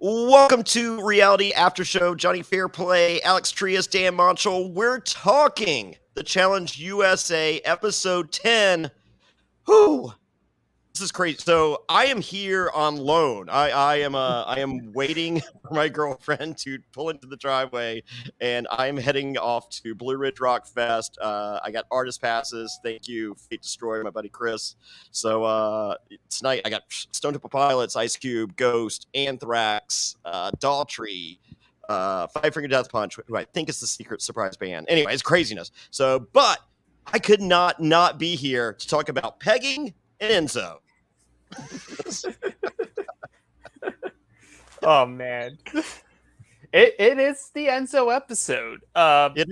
Welcome to Reality After Show. Jonny Fairplay, Alex Trias, Dan Montchal. We're talking the Challenge USA episode 10. Whew. This is crazy. So I am here on loan. I am waiting for my girlfriend to pull into the driveway, and I'm heading off to Blue Ridge Rock Fest. I got artist passes. Thank you, Fate Destroyer, my buddy Chris. So tonight I got Stone Temple Pilots, Ice Cube, Ghost, Anthrax, Daughtry, Five Finger Death Punch, who I think is the secret surprise band. Anyway, it's craziness. But I could not be here to talk about pegging and Enzo. Oh man, it is the Enzo episode.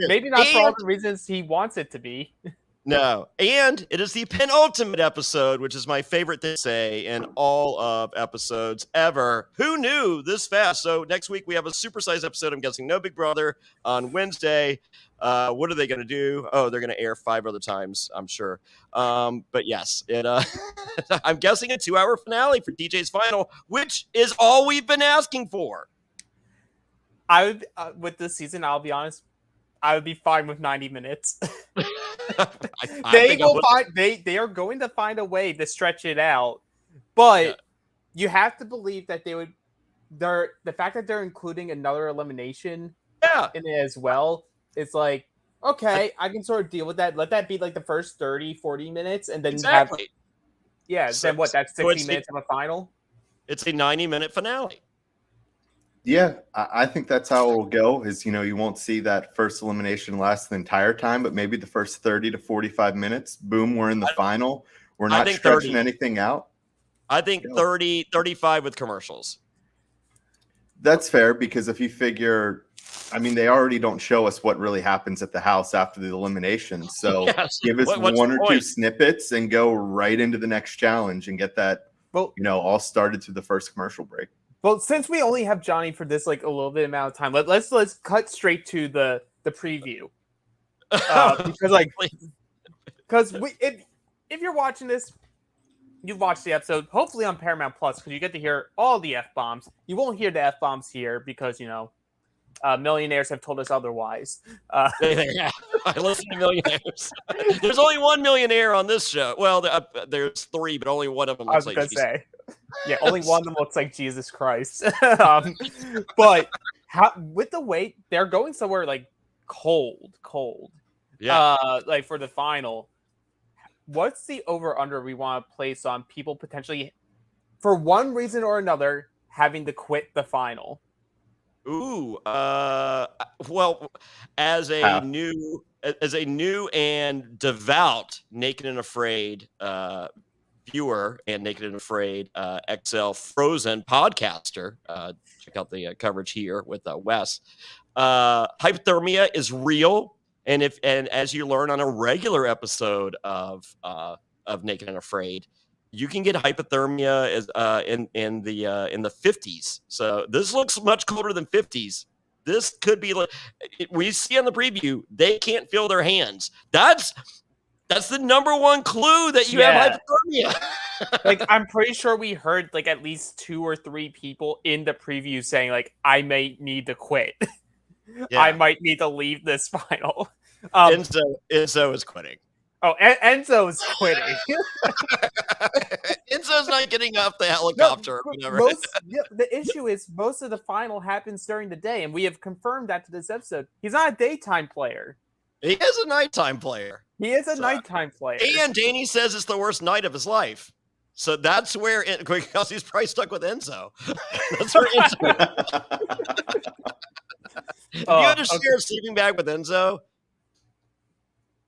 Maybe not for all the reasons he wants it to be. No, and it is the penultimate episode, which is my favorite thing to say in all of episodes ever. Who knew this fast? So next week we have a supersized episode. I'm guessing no Big Brother on Wednesday. What are they going to do? Oh, they're going to air 5 other times, I'm sure. But yes, I'm guessing a 2-hour finale for DJ's Final, which is all we've been asking for. I would, with this season, I'll be honest, I would be fine with 90 minutes. They are going to find a way to stretch it out, but you have to believe that the fact that they're including another elimination in it as well. It's like, okay, I can sort of deal with that. Let that be like the first 30, 40 minutes, and then then what? That's 60 minutes of a final? It's a 90-minute finale. Yeah, I think that's how it will go, is, you won't see that first elimination last the entire time, but maybe the first 30 to 45 minutes, boom, we're in the final. We're not stretching anything out. I think 30, 35 with commercials. That's fair, because if you figure... they already don't show us what really happens at the house after the elimination. So give us one or two snippets and go right into the next challenge and get that, all started through the first commercial break. Well, since we only have Jonny for this, like, a little bit amount of time, let's cut straight to the preview. Because if you're watching this, you've watched the episode, hopefully on Paramount Plus, because you get to hear all the F-bombs. You won't hear the F-bombs here because, millionaires have told us otherwise. Yeah, I listen to millionaires. There's only one millionaire on this show. Well, there's 3, but only one of them looks like Jesus. Only one of them looks like Jesus Christ. But with the weight, they're going somewhere like cold. Yeah. Like for the final. What's the over/under we want to place on people potentially, for one reason or another, having to quit the final? Ooh, well, as a new and devout Naked and Afraid viewer and Naked and Afraid XL Frozen podcaster, check out the coverage here with Wes. Hypothermia is real, and as you learn on a regular episode of Naked and Afraid, you can get hypothermia in the 50s. So this looks much colder than 50s. This could be like we see on the preview. They can't feel their hands. That's the number one clue that you have hypothermia. Like, I'm pretty sure we heard like at least 2 or 3 people in the preview saying like, I may need to quit. I might need to leave this final. Enzo is quitting. Oh, Enzo's quitting. Enzo's not getting off the helicopter. The issue is most of the final happens during the day, and we have confirmed that to this episode. He's not a daytime player. He is a nighttime player. Nighttime player. And Danny says it's the worst night of his life. So that's where, because he's probably stuck with Enzo. That's where Enzo. You understand sleeping bag with Enzo?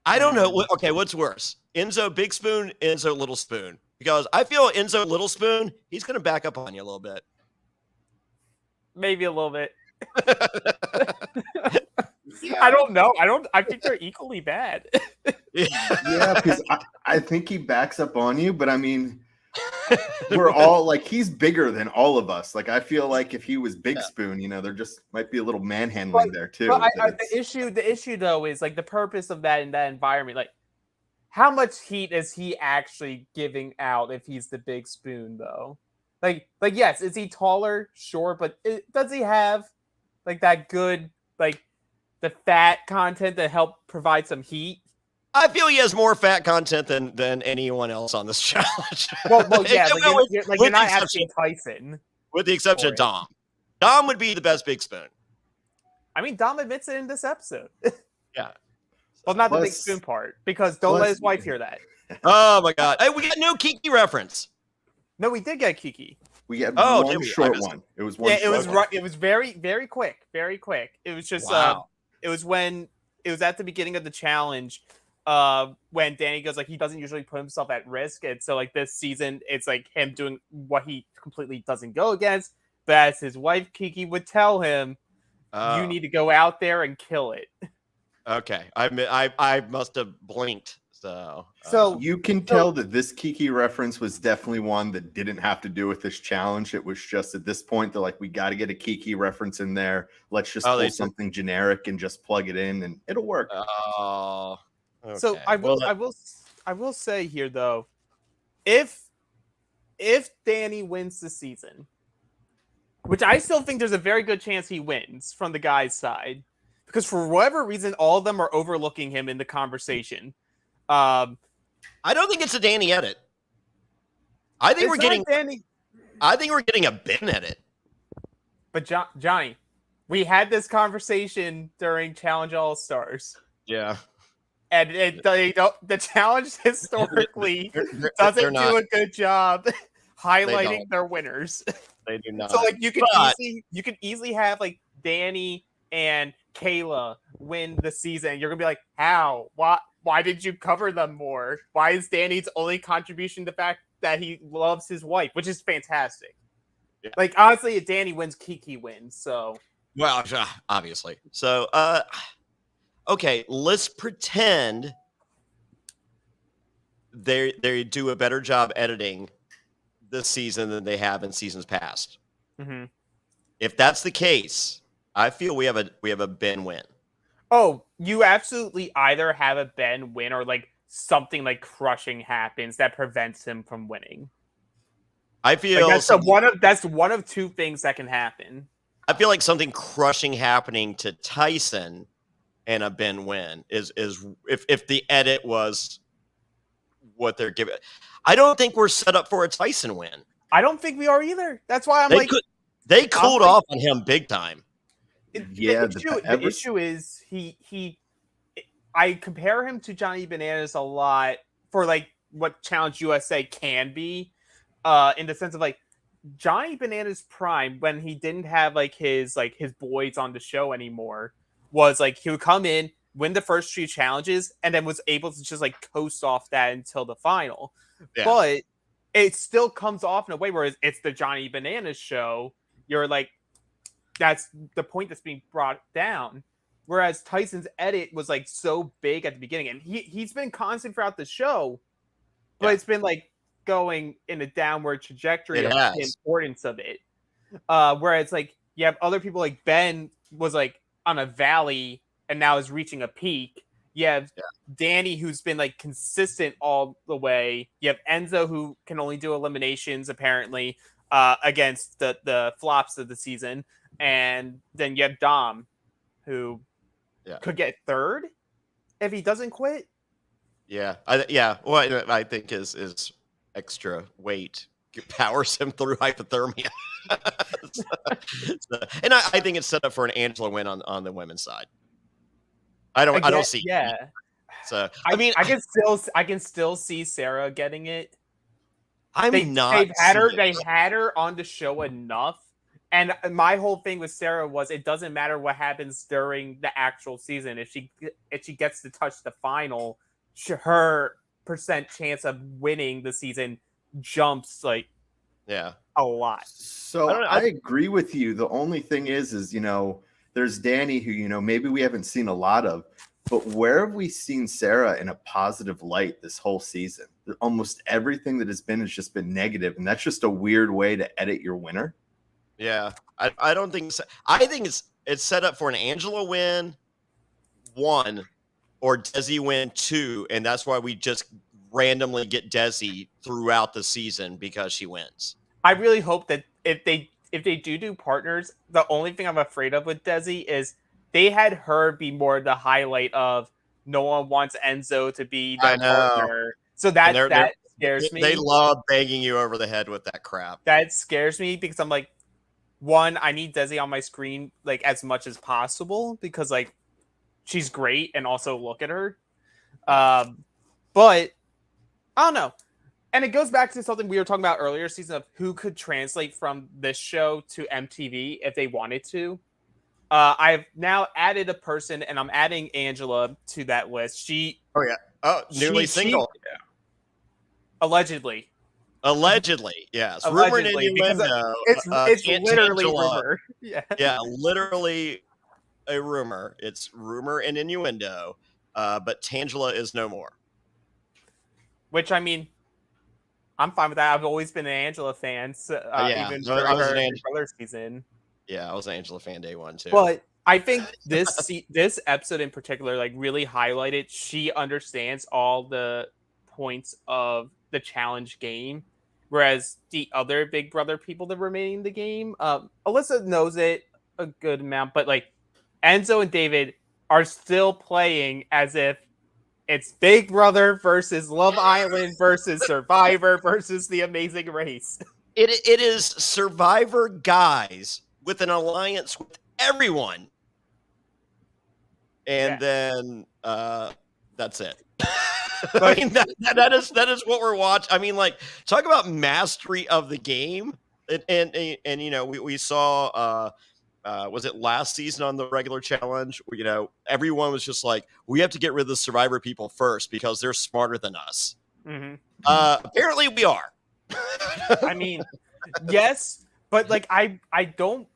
I don't know. Okay, what's worse? Enzo Big Spoon, Enzo Little Spoon? Because I feel Enzo Little Spoon, he's going to back up on you a little bit. Maybe a little bit. I don't know. I think they're equally bad. Yeah, because I think he backs up on you, but we're all like, he's bigger than all of us. Like, I feel like if he was Big Spoon, there just might be a little manhandling there too. But the issue though is like the purpose of that in that environment. Like, how much heat is he actually giving out if he's the Big Spoon though? Like yes, is he taller? Sure, but does he have like that good like the fat content to help provide some heat? I feel he has more fat content than anyone else on this challenge. Well, yeah, you're not asking Tyson. With the exception of Dom. Dom would be the best big spoon. I mean, Dom admits it in this episode. Yeah. Well, not the big spoon part, because don't let his wife hear that. Oh my God! Hey, we got no Kiki reference. No, we did get Kiki. We got one short one. It was one. Yeah, it was very, very quick. Very quick. It was just it was when it was at the beginning of the challenge. When Danny goes like he doesn't usually put himself at risk, and so like this season it's like him doing what he completely doesn't go against. But as his wife Kiki would tell him, you need to go out there and kill it. Okay, I must have blinked. So you can tell that this Kiki reference was definitely one that didn't have to do with this challenge. It was just at this point they're like, we got to get a Kiki reference in there. Let's just pull something generic and just plug it in, and it'll work. Oh. Okay. So I will say here though, if Danny wins the season, which I still think there's a very good chance he wins from the guy's side, because for whatever reason all of them are overlooking him in the conversation. I don't think it's a Danny edit. I think we're getting Danny. I think we're getting a Ben edit. But Johnny, we had this conversation during Challenge All Stars. Yeah. And the challenge historically doesn't do a good job highlighting their winners. They do not. So like you can easily have like Danny and Kayla win the season. You're gonna be like, how? Why did you cover them more? Why is Danny's only contribution the fact that he loves his wife, which is fantastic. Yeah. Like honestly, if Danny wins, Kiki wins. So well, obviously. So okay, let's pretend they do a better job editing this season than they have in seasons past. Mm-hmm. If that's the case, I feel we have a Ben win. Oh, you absolutely either have a Ben win or like something like crushing happens that prevents him from winning. I feel like that's one of two things that can happen. I feel like something crushing happening to Tyson and a Ben win is if the edit was what they're giving. I don't think we're set up for a Tyson win. I don't think we are either. That's why they cooled off on him big time. The issue is I compare him to Johnny Bananas a lot for like what Challenge USA can be, in the sense of like Johnny Bananas prime when he didn't have like his boys on the show anymore was like he would come in, win the first 3 challenges, and then was able to just like coast off that until the final. Yeah. But it still comes off in a way where it's the Johnny Bananas show. You're like, that's the point that's being brought down. Whereas Tyson's edit was like so big at the beginning, and he's been constant throughout the show, but it's been like going in a downward trajectory of the importance of it. Whereas like you have other people like Ben was like on a valley and now is reaching a peak. You have Danny who's been like consistent all the way. You have Enzo who can only do eliminations apparently against the flops of the season, and then you have Dom who could get 3rd if he doesn't quit. What I think is extra weight powers him through hypothermia. And I think it's set up for an Angela win on the women's side. I don't see. Yeah. So I can still see Sarah getting it. They had her on the show enough. And my whole thing with Sarah was it doesn't matter what happens during the actual season. If she gets to touch the final, her percent chance of winning the season jumps like a lot. So I agree with you. The only thing is there's Danny who maybe we haven't seen a lot of, but where have we seen Sarah in a positive light this whole season? Almost everything that has just been negative, and that's just a weird way to edit your winner. Yeah, I don't think so. I think it's set up for an Angela win 1 or Desi win 2, and that's why we just randomly get Desi throughout the season because she wins. I really hope that if they do partners, the only thing I'm afraid of with Desi is they had her be more the highlight of no one wants Enzo to be their partner. So that scares me. They love banging you over the head with that crap. That scares me because I'm like, one, I need Desi on my screen like as much as possible because like she's great and also look at her. But I don't know. And it goes back to something we were talking about earlier season of who could translate from this show to MTV if they wanted to. I've now added a person, and I'm adding Angela to that list. Newly single. Yeah. Allegedly, yes. Allegedly, rumor in innuendo. It's literally rumor. Yeah, literally a rumor. It's rumor and innuendo. But Tangela is no more. Which I mean, I'm fine with that. I've always been an Angela fan, even during her brother season. Yeah, I was an Angela fan day one too. But I think this episode in particular, like, really highlighted she understands all the points of the challenge game, whereas the other Big Brother people that remain in the game, Alyssa knows it a good amount, but like Enzo and David are still playing as if it's Big Brother versus Love Island versus Survivor versus The Amazing Race. It is Survivor guys with an alliance with everyone. And then that's it. I mean, that is what we're watching. I mean, like, talk about mastery of the game. And you know, we saw was it last season on the regular challenge where, you know, everyone was just like, we have to get rid of the Survivor people first because they're smarter than us. Mm-hmm. Apparently we are. I mean, yes, but like I don't,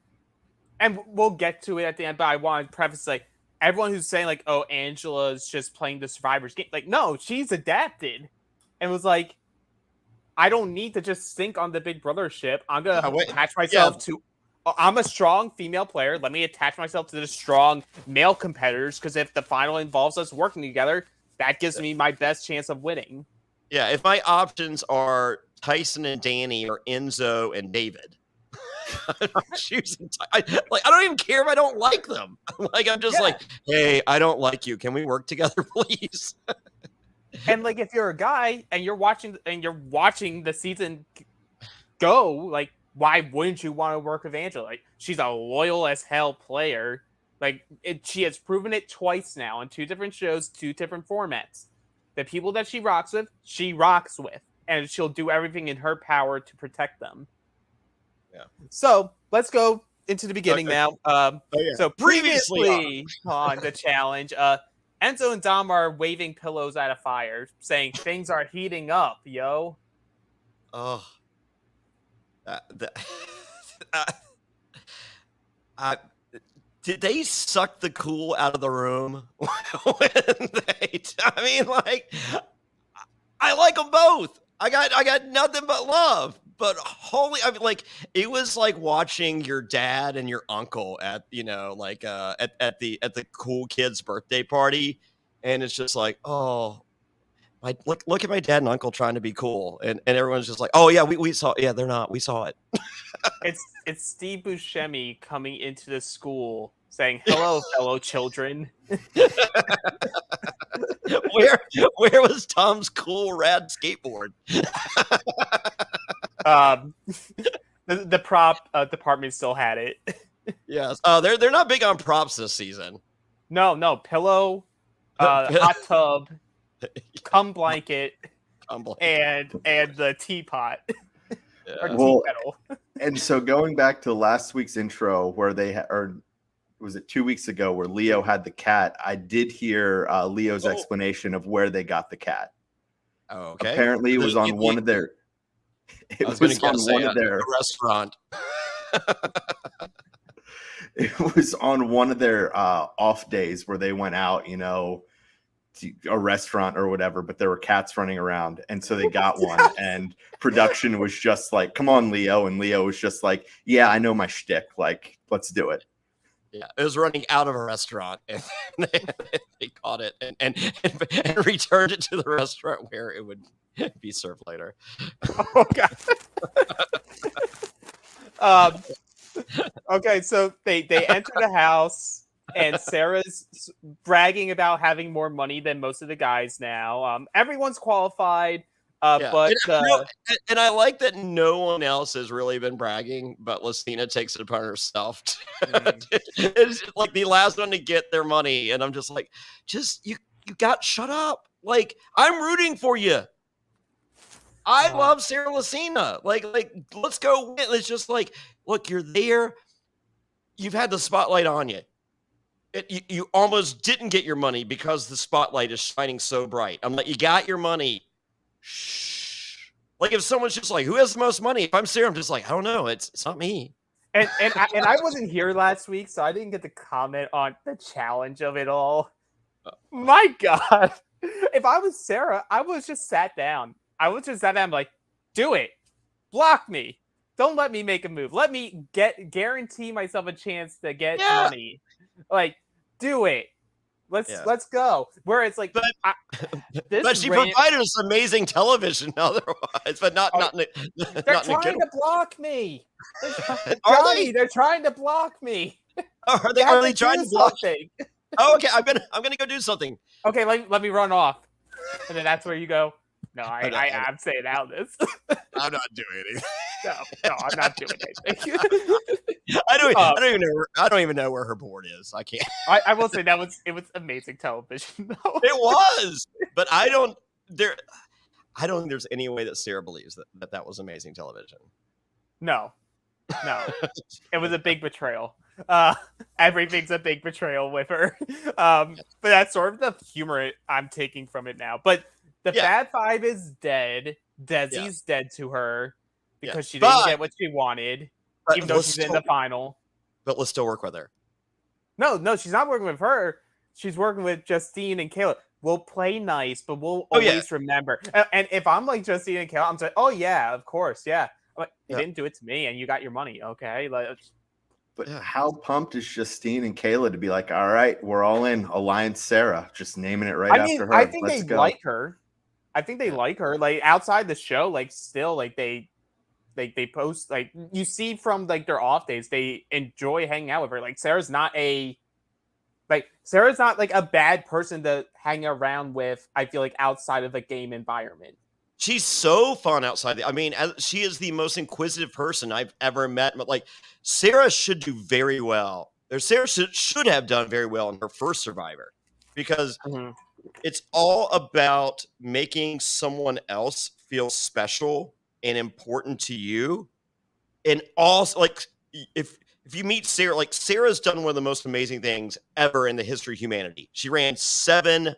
and we'll get to it at the end, but I want to preface like everyone who's saying like, oh, Angela's just playing the Survivor's game. Like, no, she's adapted and was like, I don't need to just sink on the Big Brother ship. I'm going to attach myself to, I'm a strong female player. Let me attach myself to the strong male competitors because if the final involves us working together, that gives me my best chance of winning. Yeah, if my options are Tyson and Danny or Enzo and David, I'm choosing. I don't even care if I don't like them. Like, I'm just like, hey, I don't like you. Can we work together, please? And like, if you're a guy and you're watching the season go, like, why wouldn't you want to work with Angela? Like, she's a loyal as hell player. Like, she has proven it twice now on 2 different shows, 2 different formats. The people that she rocks with, and she'll do everything in her power to protect them. Yeah. So let's go into the beginning now. So previously on the challenge, Enzo and Dom are waving pillows at a fire, saying things are heating up, yo. Oh. Did they suck the cool out of the room? I mean, like, I like them both. I got nothing but love. But I mean, like, it was like watching your dad and your uncle at, you know, like at the cool kid's birthday party, and it's just like, oh, look at my dad and uncle trying to be cool, and everyone's just like, oh yeah, we saw, yeah, they're not, we saw it. It's Steve Buscemi coming into the school saying, hello, fellow children. Where was Tom's cool rad skateboard? The prop department still had it. Yes. They're not big on props this season. No pillow, hot tub, cum blanket, and the teapot. Yeah. Well, and so going back to last week's intro where they or was it 2 weeks ago where Leo had the cat, I did hear Leo's explanation of where they got the cat. Oh, okay. Apparently it was on one of their restaurant. It was on one of their off days where they went out, you know, to a restaurant or whatever, but there were cats running around, and so they got one, and production was just like, come on, Leo, and Leo was just like, yeah, I know my shtick, like, let's do it. Yeah, it was running out of a restaurant, and they caught it and returned it to the restaurant where it would Be served later. Oh God. Okay, so they enter the house, and Sarah's bragging about having more money than most of the guys now. Everyone's qualified, but and I like that no one else has really been bragging, but Lucina takes it upon herself. It's just like the last one to get their money, and I'm just like, you got shut up. Like, I'm rooting for you. I love Sarah Lucina. Like, let's go win. It's just like, look, you're there. You've had the spotlight on you. You almost didn't get your money because the spotlight is shining so bright. I'm like, you got your money. Shh. Like, if someone's just like, who has the most money? If I'm Sarah, I'm just like, I don't know. It's not me. And I wasn't here last week, so I didn't get to comment on the challenge of it all. My God. If I was Sarah, I would just sat down. Like, do it. Block me. Don't let me make a move. Let me guarantee myself a chance to get money. Like, do it. Let's go. Where it's like, but she provided us amazing television otherwise, but not. They're trying to block me. They're trying to block me. Are they trying to block me? Oh, okay. I'm gonna go do something. Okay, let me run off, and then that's where you go. No, I'm saying out this. I'm not doing anything. No, I'm not doing anything. I don't even know where her board is. I can't. I will say it was amazing television though. It was, but I don't think there's any way that Sarah believes that was amazing television. No. It was a big betrayal. Everything's a big betrayal with her. But that's sort of the humor I'm taking from it now. But the Fab Five is dead. Desi's dead to her because she didn't get what she wanted, even though she's in the final. But let's still work with her. No, she's not working with her. She's working with Justine and Kayla. We'll play nice, but we'll always remember. And if I'm like Justine and Kayla, I'm like, oh yeah, of course, yeah. I'm like, you didn't do it to me, and you got your money, okay? But how pumped is Justine and Kayla to be like, all right, we're all in Alliance Sarah, just naming it after her. I think they like her. I think they like her. Like outside the show, like still, like they post, like you see from like their off days, they enjoy hanging out with her. Like Sarah's not like a bad person to hang around with. I feel like outside of the game environment. She's so fun outside. She is the most inquisitive person I've ever met. But like, Sarah should do very well. Or Sarah should have done very well in her first Survivor, because it's all about making someone else feel special and important to you. And also, like, if you meet Sarah, like, Sarah's done one of the most amazing things ever in the history of humanity. She ran 7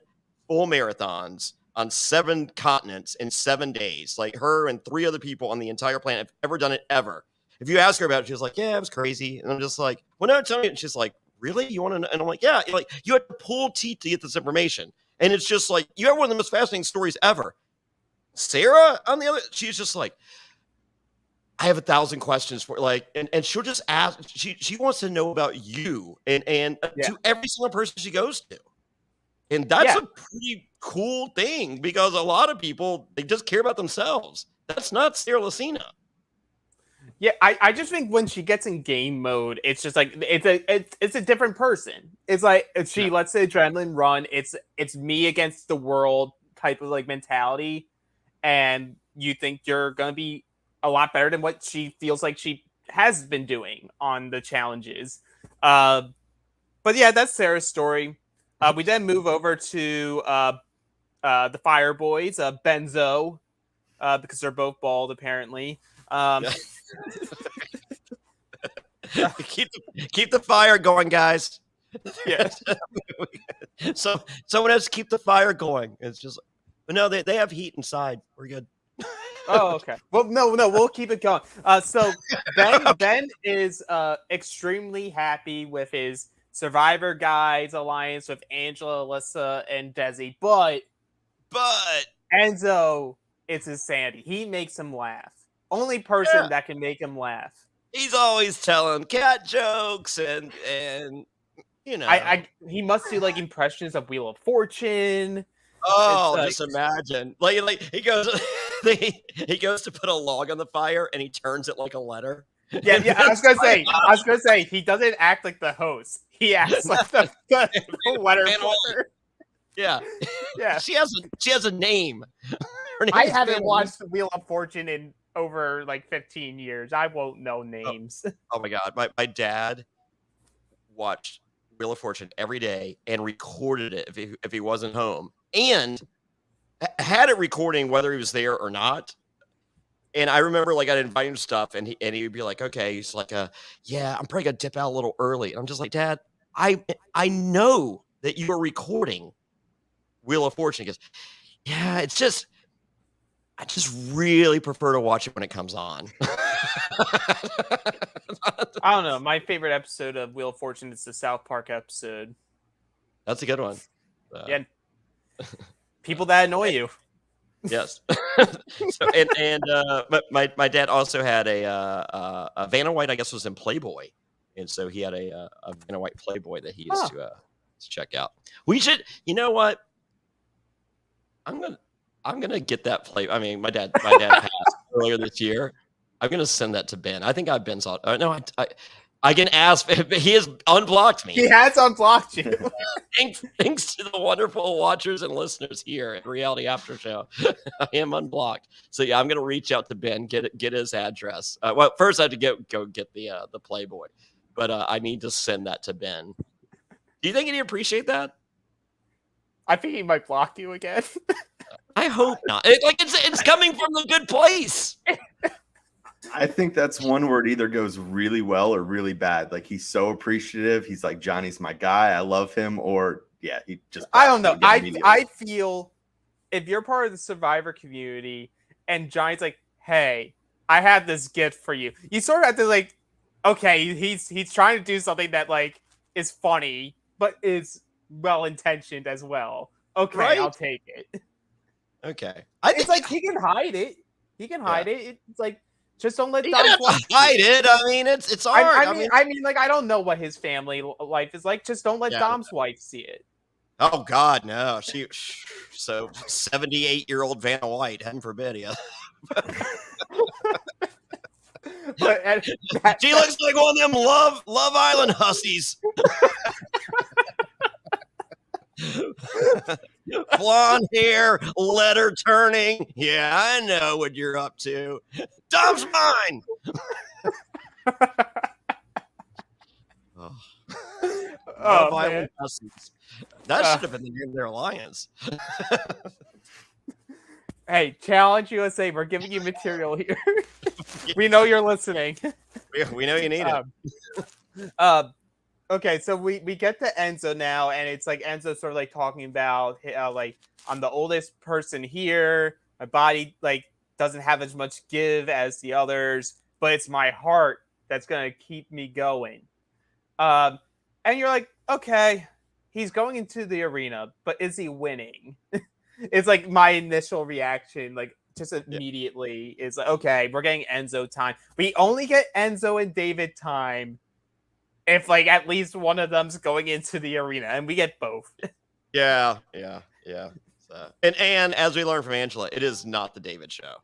full marathons on 7 continents in 7 days. Like, her and 3 other people on the entire planet have ever done it ever. If you ask her about it, she's like, yeah, it was crazy. And I'm just like, well, no, tell me. And she's like, really? You want to know? And I'm like, yeah. Like, you had to pull teeth to get this information. And it's just like, you have one of the most fascinating stories ever. Sarah, on the other, she's just like, I have 1,000 questions for, like, and she'll just ask. She wants to know about you and to every single person she goes to. And that's a pretty cool thing, because a lot of people, they just care about themselves. That's not Sarah Lucina. Yeah, I just think when she gets in game mode, it's just like it's a different person. It's like if she lets the adrenaline run. It's me against the world type of like mentality, and you think you're gonna be a lot better than what she feels like she has been doing on the challenges. But yeah, that's Sarah's story. We then move over to the Fire Boys, Benzo, because they're both bald apparently. Keep the fire going, guys. Yeah. So someone has to keep the fire going. It's just, but no, they have heat inside. We're good. Oh, okay. Well, no, we'll keep it going. So Ben is extremely happy with his Survivor Guys alliance with Angela, Alyssa, and Desi, but Enzo, it's his sanity. He makes him laugh. Only person that can make him laugh. He's always telling cat jokes and you know. He must do like impressions of Wheel of Fortune. Oh, just imagine. Like he goes he goes to put a log on the fire and he turns it like a letter. Yeah, I was gonna say he doesn't act like the host. He acts like the letter flipper. Yeah. She has a name. I haven't watched Wheel of Fortune in over like 15 years. I won't know names. Oh my god. My dad watched Wheel of Fortune every day and recorded it if he wasn't home. And had it recording whether he was there or not. And I remember like I'd invite him to stuff and he would be like, okay, he's like, yeah, I'm probably gonna dip out a little early. And I'm just like, Dad, I know that you are recording Wheel of Fortune. He goes, yeah, I just really prefer to watch it when it comes on. I don't know. My favorite episode of Wheel of Fortune is the South Park episode. That's a good one. Yeah. People that annoy you. Yes. But my dad also had a Vanna White, I guess, was in Playboy, and so he had a Vanna White Playboy that he used to check out. We should, you know what? I'm gonna get that play. I mean, my dad passed earlier this year. I'm gonna send that to Ben. I think Ben's on. No, I can ask. He has unblocked me. He has unblocked you. Thanks to the wonderful watchers and listeners here at Reality After Show. I am unblocked. So yeah, I'm gonna reach out to Ben, get his address. Well, first I have to go get the Playboy, but I need to send that to Ben. Do you think he'd appreciate that? I think he might block you again. I hope not. It's coming from the good place. I think that's one where it either goes really well or really bad. Like he's so appreciative. He's like, Johnny's my guy. I love him. Or yeah, he just. I don't know. I feel if you're part of the Survivor community and Johnny's like, hey, I have this gift for you. You sort of have to like, okay, he's trying to do something that like is funny, but is well intentioned as well. Okay, right? I'll take it. Okay, it's like he can hide it. He can hide it. It's like. Just don't let Dom hide it. I mean, it's hard. I mean, like I don't know what his family life is like. Just don't let Dom's wife see it. Oh God, no. So 78-year-old Vanna White, heaven forbid, yeah. She looks like one of them Love Island hussies. Blonde hair, letter turning. Yeah, I know what you're up to. Dom's mine. Love Island hussies. That should have been the name of their alliance. Hey, Challenge USA, we're giving you material here. We know you're listening. We know you need it. Okay, so we get to Enzo now, and it's like Enzo sort of like talking about like I'm the oldest person here. My body like doesn't have as much give as the others, but it's my heart that's gonna keep me going. And you're like, okay, he's going into the arena, but is he winning? It's like my initial reaction, like just immediately is like, okay, we're getting Enzo time. We only get Enzo and David time if like at least one of them's going into the arena, and we get both. Yeah. So, and as we learned from Angela, it is not the David show.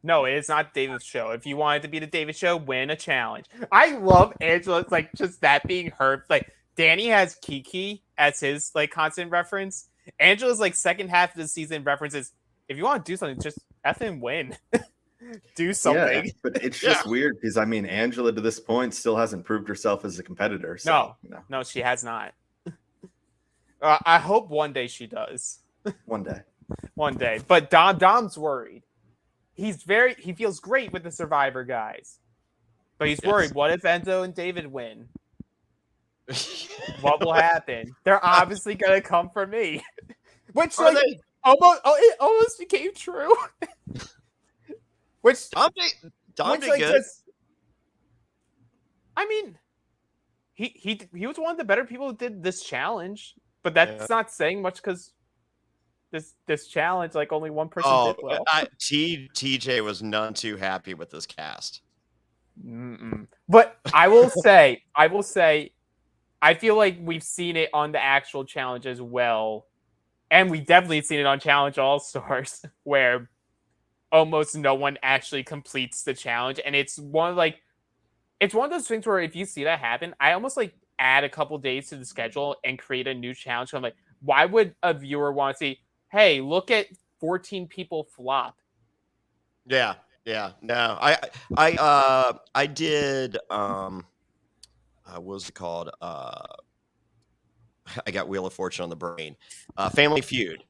No, it is not David's show. If you want it to be the David show, win a challenge. I love Angela. It's like just that being her. Like Danny has Kiki as his like constant reference. Angela's like second half of the season references. If you want to do something, just effing win. Do something. Yeah, but it's just weird because I mean, Angela to this point still hasn't proved herself as a competitor. So, no, she has not. I hope one day she does. One day. But Dom's worried. He feels great with the Survivor guys, but he's worried. What if Enzo and David win? What will happen? They're obviously gonna come for me. Which it almost became true. Which Dom did good. I mean, he was one of the better people who did this challenge, but that's not saying much because this challenge, like only one person did well. TJ was none too happy with this cast. But I will say, I feel like we've seen it on the actual challenge as well. And we definitely seen it on Challenge All Stars, where almost no one actually completes the challenge, and it's one of those things where if you see that happen, I almost like add a couple days to the schedule and create a new challenge. So I'm like, why would a viewer want to see, hey, look at 14 people flop? Yeah. No, I did what was it called? I got Wheel of Fortune on the brain. Family Feud.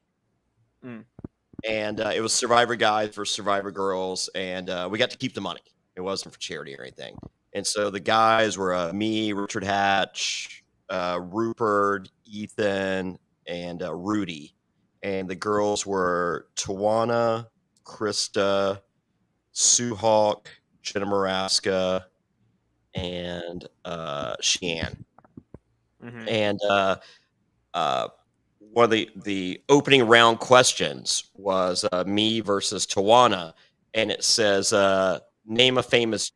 And it was Survivor guys versus Survivor girls, and we got to keep the money. It wasn't for charity or anything. And so the guys were me, Richard Hatch, Rupert, Ethan, and Rudy. And the girls were Tawana, Krista, Sue Hawk, Jenna Maraska, and Sheehan. Mm-hmm. And one of the opening round questions was me versus Tawana, and it says name a famous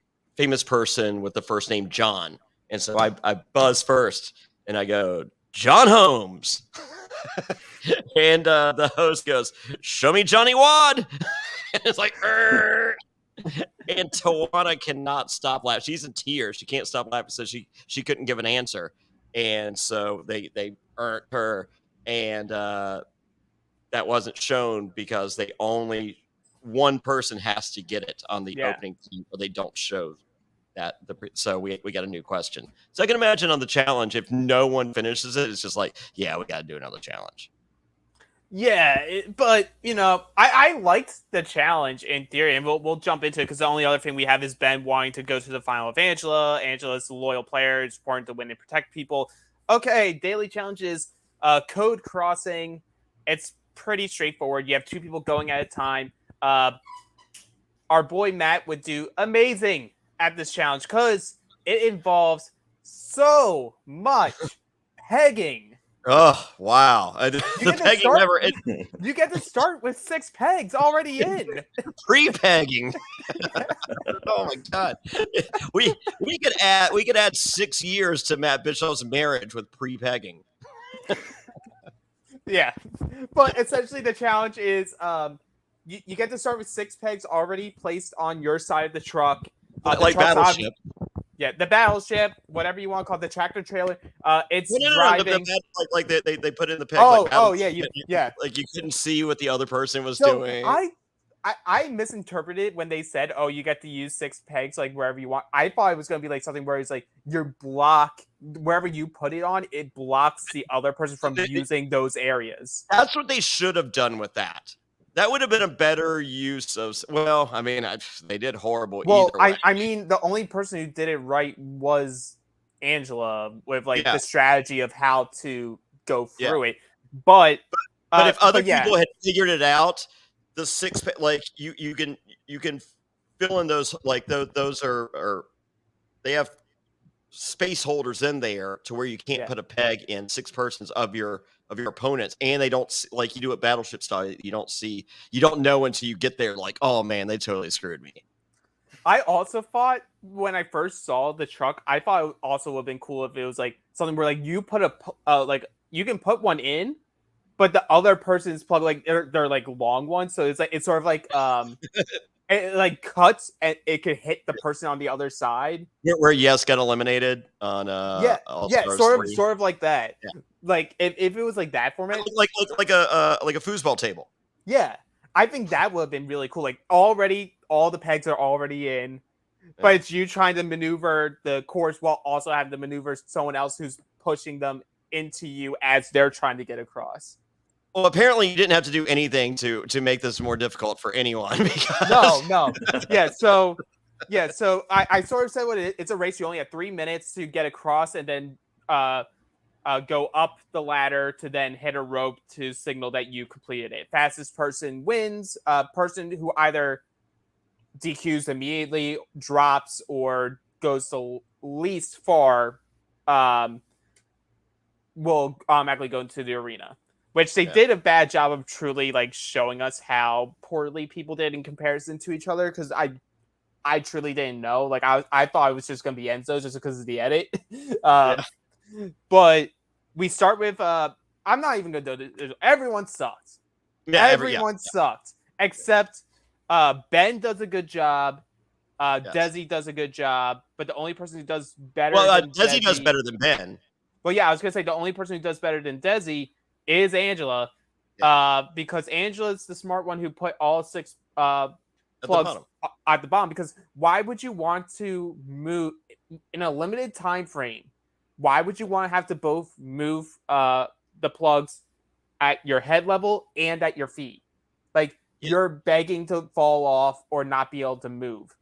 person with the first name John. And so I buzz first, and I go, John Holmes. And the host goes, show me Johnny Wad. And it's like, Urgh. And Tawana cannot stop laughing. She's in tears. She can't stop laughing, so she couldn't give an answer. And so they earned her, and that wasn't shown because they only one person has to get it on the opening team, or they don't show that. So we got a new question. So I can imagine on the challenge, if no one finishes it, it's just like, yeah, we got to do another challenge. Yeah, but I liked the challenge in theory, and we'll jump into it because the only other thing we have is Ben wanting to go to the final of Angela. Angela's a loyal player, it's important to win and protect people. Okay, daily challenges, code crossing. It's pretty straightforward. You have 2 people going at a time. Our boy Matt would do amazing at this challenge because it involves so much pegging. Oh, wow. The pegging never... You get to start with 6 pegs already in. Pre-pegging. Oh, my God. We could add 6 years to Matt Bishop's marriage with pre-pegging. Yeah. But essentially the challenge is you get to start with 6 pegs already placed on your side of the truck. Like Battleship. Yeah, the battleship, whatever you want to call it, the tractor trailer. It's driving. Like they put in the peg. Yeah. Like you couldn't see what the other person was doing. I misinterpreted when they said, "Oh, you get to use 6 pegs like wherever you want." I thought it was going to be like something where it's like your block wherever you put it on, it blocks the other person from using those areas. That's what they should have done with that. That would have been a better use of. Well, I mean, they did horrible. Well, either way. I mean, the only person who did it right was Angela with the strategy of how to go through it. But if other people had figured it out, the 6 you can fill in those those are they have space holders in there to where you can't put a peg in 6 persons of your opponents, and they don't like you do at Battleship style. You don't know until you get there. Like, oh man, they totally screwed me. I also thought when I first saw the truck, I thought it also would have been cool if it was like something where like you put you can put one in, but the other person's plug they're like long ones, so it's sort of like it like cuts and it could hit the person on the other side. Where Yes got eliminated on sort of like that. Yeah. Like if it was like that format, like a foosball table. Yeah, I think that would have been really cool. Like already, all the pegs are already in, but it's you trying to maneuver the course while also having to maneuver someone else who's pushing them into you as they're trying to get across. Well, apparently you didn't have to do anything to make this more difficult for anyone. Because... No. Yeah, so I sort of said what it is. It's a race. You only have 3 minutes to get across and then go up the ladder to then hit a rope to signal that you completed it. Fastest person wins. Person who either DQs immediately, drops, or goes the least far will automatically go into the arena. Which they did a bad job of truly like showing us how poorly people did in comparison to each other, because I truly didn't know. Like I thought it was just gonna be Enzo just because of the edit. But we start with I'm not even going to do this. Everyone sucks. Yeah, everyone sucks. Except Ben does a good job. Desi does a good job. But the only person who does better than Desi does better than Ben. Well, yeah, I was going to say the only person who does better than Desi is Angela. Because Angela's the smart one who put all 6 plugs at the bottom. Because why would you want to move in a limited time frame? Why would you want to have to both move the plugs at your head level and at your feet? Like, you're begging to fall off or not be able to move.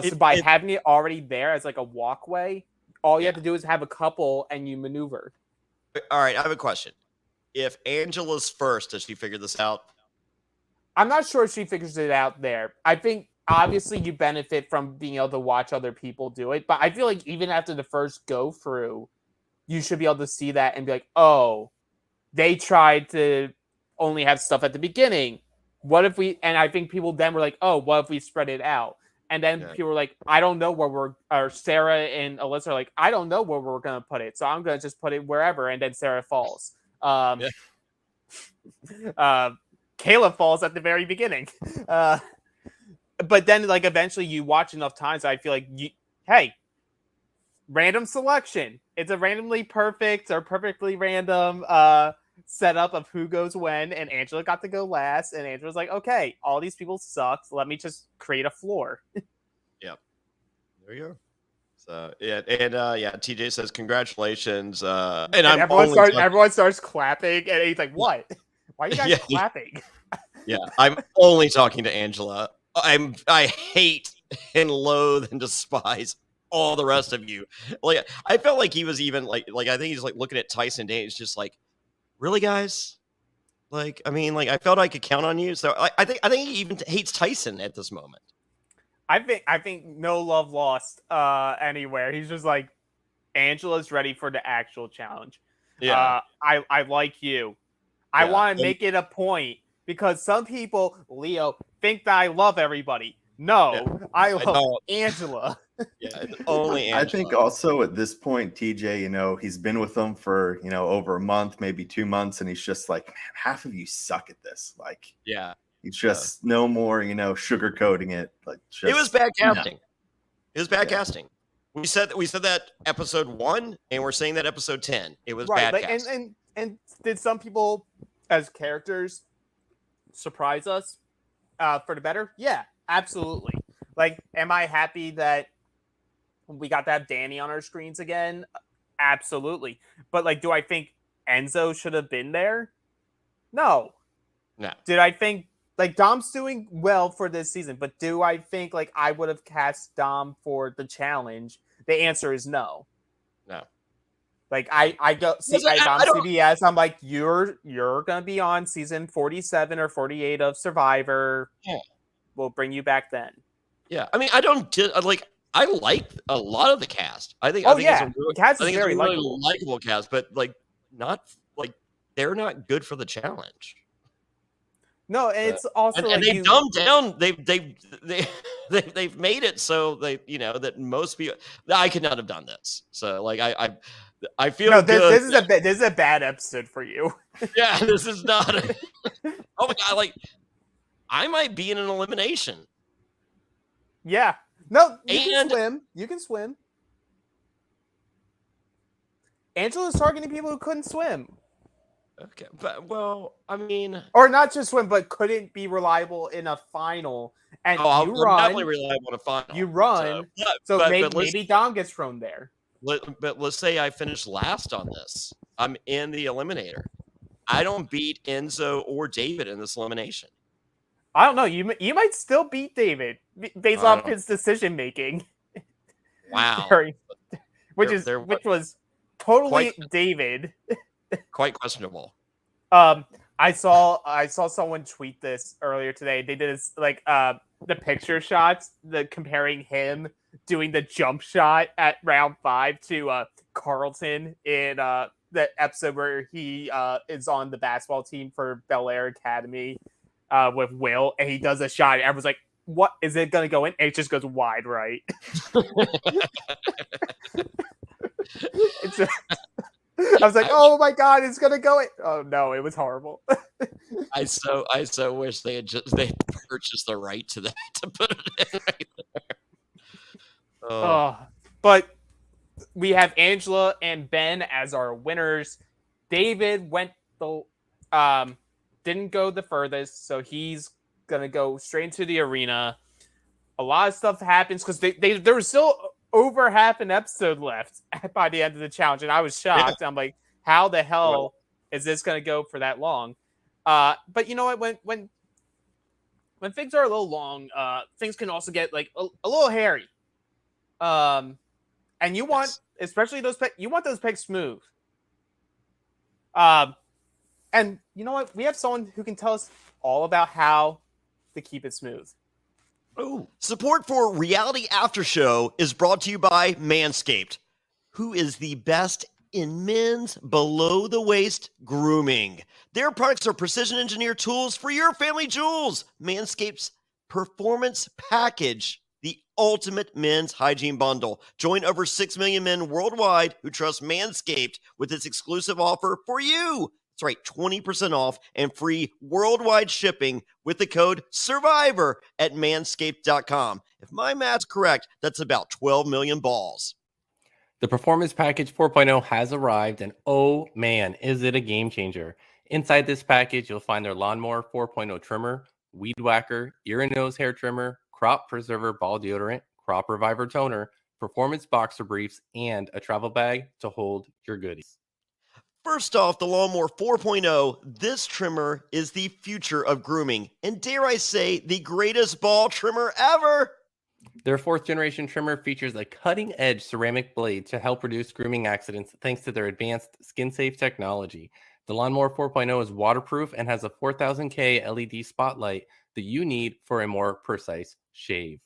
So by having it already there as like a walkway, all you have to do is have a couple and you maneuver. All right, I have a question. If Angela's first, does she figure this out? I'm not sure if she figures it out there. I think obviously you benefit from being able to watch other people do it, but I feel like even after the first go through, you should be able to see that and be like, oh, they tried to only have stuff at the beginning. What if we, and I think people then were like, oh, what if we spread it out? And then people were like, I don't know where or Sarah and Alyssa are like, I don't know where we're going to put it. So I'm going to just put it wherever. And then Sarah falls. Kayla falls at the very beginning. But then like eventually you watch enough times, I feel like, hey, random selection. It's a randomly perfect or perfectly random setup of who goes when, and Angela got to go last, and Angela's like, okay, all these people sucked. Let me just create a floor. Yep. There you go. So TJ says congratulations. And everyone starts clapping, and he's like, what? Why are you guys clapping? I'm only talking to Angela. I hate and loathe and despise all the rest of you. Like, I felt like he was even like I think he's like looking at Tyson Day. It's just like, really, guys? Like, I mean, like I felt I could count on you. So I think he even hates Tyson at this moment. I think no love lost anywhere. He's just like, Angela's ready for the actual challenge. Yeah. I like you. I want to make it a point because some people, Leo, think that I love everybody. No, I love Angela. It's only Angela. I think also at this point, TJ, he's been with them for, over a month, maybe 2 months. And he's just like, man, half of you suck at this. Like, it's just no more, sugarcoating it. Like, it was bad casting. No. It was bad casting. We said that episode 1, and we're saying that episode 10. It was bad casting. And did some people as characters surprise us for the better? Yeah, absolutely. Like, am I happy that we got to have Danny on our screens again? Absolutely. But like, do I think Enzo should have been there? No. Did I think like Dom's doing well for this season, but do I think like I would have cast Dom for the challenge? The answer is no. No. Like I go see on CBS, I'm like, you're gonna be on season 47 or 48 of Survivor. Yeah. We'll bring you back then. Yeah. I mean, I like a lot of the cast. I think it's a very likable cast, but like not like they're not good for the challenge. No, it's also and they've dumbed down. They've made it so that most people. I could not have done this. So like I feel this is a bad episode for you. Yeah, this is not. Oh my god! Like I might be in an elimination. Yeah. No, you can swim. You can swim. Angela's targeting people who couldn't swim. Okay, but I mean, or not just swim, but couldn't be reliable in a final. And I'm definitely reliable in a final. You run, so maybe Dom gets thrown there. But let's say I finish last on this. I'm in the eliminator. I don't beat Enzo or David in this elimination. I don't know. You might still beat David based off his decision making. Wow. which was totally David. Quite questionable. I saw someone tweet this earlier today. They did this like the picture shots, comparing him doing the jump shot at round 5 to Carlton in the episode where he is on the basketball team for Bel Air Academy with Will, and he does a shot. And everyone's like, "What is it gonna go in?" And it just goes wide right. I was like, oh my God, it's going to go. Oh no, it was horrible. I so wish they purchased the right to that to put it in right there. But we have Angela and Ben as our winners. David didn't go the furthest, so he's gonna go straight into the arena. A lot of stuff happens because there was still over half an episode left by the end of the challenge, and I was shocked. Yeah. I'm like, how the hell is this gonna go for that long? But you know what? When things are a little long, things can also get like a little hairy. And you want, especially those pegs smooth. And you know what? We have someone who can tell us all about how to keep it smooth. Oh, support for Reality After Show is brought to you by Manscaped, who is the best in men's below-the-waist grooming. Their products are precision-engineered tools for your family jewels. Manscaped's Performance Package, the ultimate men's hygiene bundle. Join over 6 million men worldwide who trust Manscaped with this exclusive offer for you. That's right, 20% off and free worldwide shipping with the code SURVIVOR at manscaped.com. If my math's correct, that's about 12 million balls. The Performance Package 4.0 has arrived, and oh man, is it a game changer. Inside this package, you'll find their Lawnmower 4.0 trimmer, Weed Whacker, ear and nose hair trimmer, Crop Preserver ball deodorant, Crop Reviver toner, performance boxer briefs, and a travel bag to hold your goodies. First off, the Lawnmower 4.0, this trimmer is the future of grooming, and dare I say, the greatest ball trimmer ever. Their 4th generation trimmer features a cutting-edge ceramic blade to help reduce grooming accidents thanks to their advanced skin-safe technology. The Lawnmower 4.0 is waterproof and has a 4000K LED spotlight that you need for a more precise shave.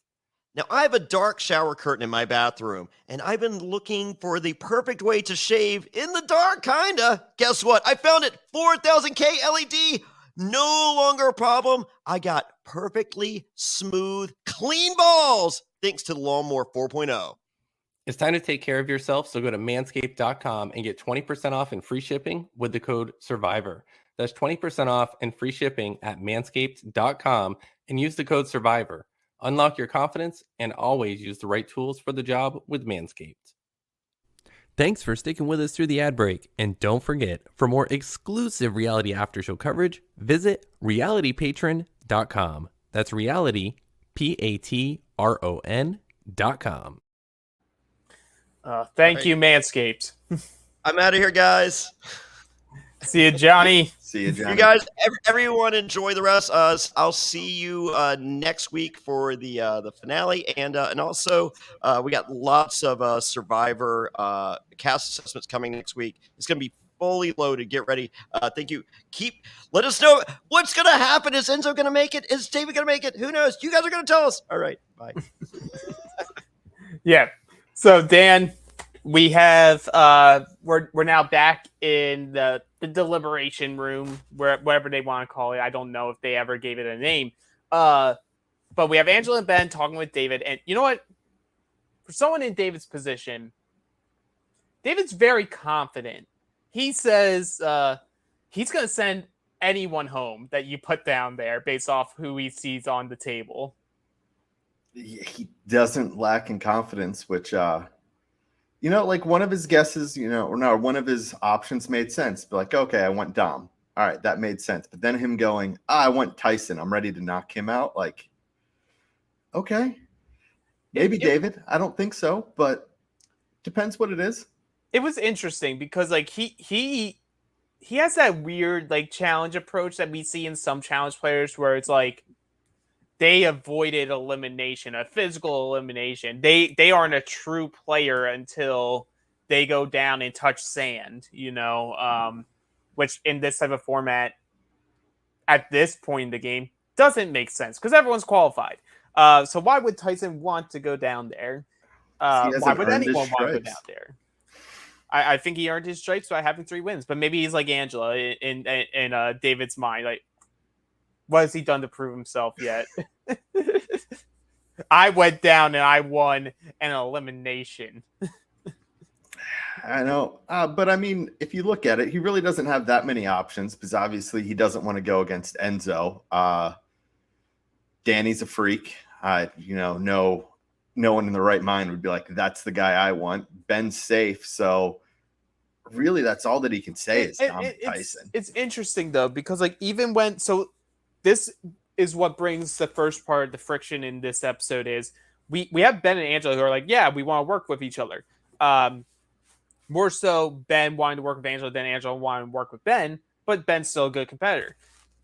Now, I have a dark shower curtain in my bathroom, and I've been looking for the perfect way to shave in the dark, kinda. Guess what? I found it! 4000K LED! No longer a problem. I got perfectly smooth, clean balls thanks to the Lawnmower 4.0. It's time to take care of yourself, so go to manscaped.com and get 20% off and free shipping with the code SURVIVOR. That's 20% off and free shipping at manscaped.com and use the code SURVIVOR. Unlock your confidence and always use the right tools for the job with Manscaped. Thanks for sticking with us through the ad break. And don't forget, for more exclusive Reality After Show coverage, visit realitypatron.com. That's reality, Patron.com. Thank you, Manscaped. I'm out of here, guys. See you, Johnny. See you, Johnny. You guys, everyone, enjoy the rest. I'll see you next week for the finale, and also we got lots of Survivor cast assessments coming next week. It's going to be fully loaded. Get ready. Thank you. Let us know what's going to happen. Is Enzo going to make it? Is David going to make it? Who knows? You guys are going to tell us. All right. Bye. Yeah. So Dan, we have we're now back in the deliberation room, whatever they want to call it. I don't know if they ever gave it a name. But we have Angela and Ben talking with David, and you know what? For someone in David's position, David's very confident. He says he's going to send anyone home that you put down there based off who he sees on the table. He doesn't lack in confidence, which like one of his guesses, or no, one of his options made sense. But like, okay, I want Dom. All right, that made sense. But then him going, I want Tyson. I'm ready to knock him out. Like, okay, maybe David. I don't think so, but depends what it is. It was interesting because like he has that weird like challenge approach that we see in some challenge players where it's like they avoided elimination, a physical elimination. They aren't a true player until they go down and touch sand, which in this type of format at this point in the game doesn't make sense because everyone's qualified. So why would Tyson want to go down there? Why would anyone want to go down there? I think he earned his stripes by having 3 wins, but maybe he's like Angela in David's mind. Like, what has he done to prove himself yet? I went down and I won an elimination. I know. But I mean, if you look at it, he really doesn't have that many options because obviously he doesn't want to go against Enzo. Danny's a freak. No one in the right mind would be like, that's the guy I want. Ben's safe. So really, that's all that he can say is Dom Tyson. It's interesting, though, because like even when this is what brings the first part of the friction in this episode is we have Ben and Angela who are like, yeah, we want to work with each other. More so Ben wanting to work with Angela than Angela wanting to work with Ben, but Ben's still a good competitor.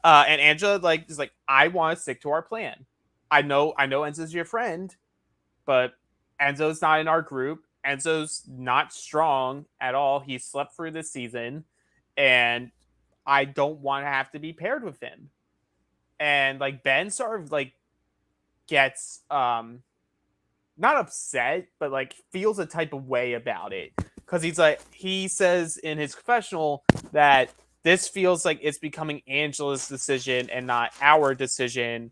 And Angela is like, I want to stick to our plan. I know Enzo's your friend, but Enzo's not in our group. Enzo's not strong at all. He slept through this season, and I don't want to have to be paired with him. And like Ben sort of like gets not upset, but like feels a type of way about it. Because he says in his confessional that this feels like it's becoming Angela's decision and not our decision.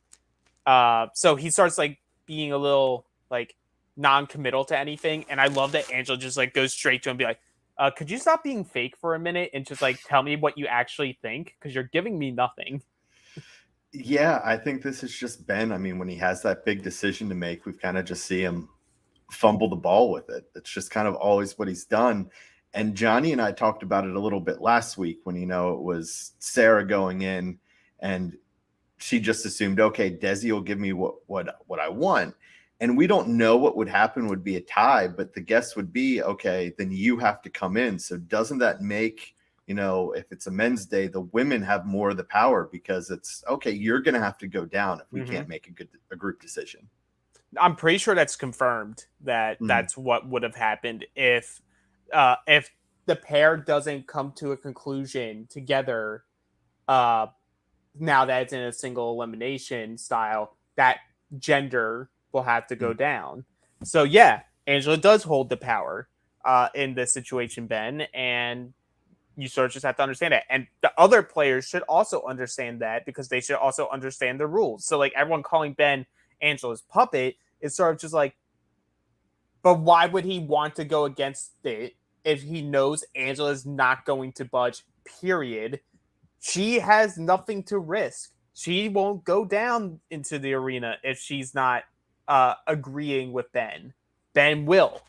So he starts like being a little like non-committal to anything. And I love that Angela just like goes straight to him and be like, could you stop being fake for a minute and just like tell me what you actually think? Because you're giving me nothing. Yeah, I think this is just Ben. I mean, when he has that big decision to make, we've kind of just see him fumble the ball with it. It's just kind of always what he's done. And Johnny and I talked about it a little bit last week when, it was Sarah going in and she just assumed, okay, Desi will give me what I want. And we don't know what would happen would be a tie, but the guess would be, okay, then you have to come in. So doesn't that make, if it's a men's day, the women have more of the power because it's, okay, you're going to have to go down if we can't make a group decision. I'm pretty sure that's confirmed that that's what would have happened if the pair doesn't come to a conclusion together. Now that it's in a single elimination style, that gender will have to go down. So yeah, Angela does hold the power in this situation, Ben, and you sort of just have to understand that. And the other players should also understand that because they should also understand the rules. So like everyone calling Ben Angela's puppet is sort of just like, but why would he want to go against it if he knows Angela's not going to budge, period? She has nothing to risk. She won't go down into the arena if she's not agreeing with Ben. Ben will.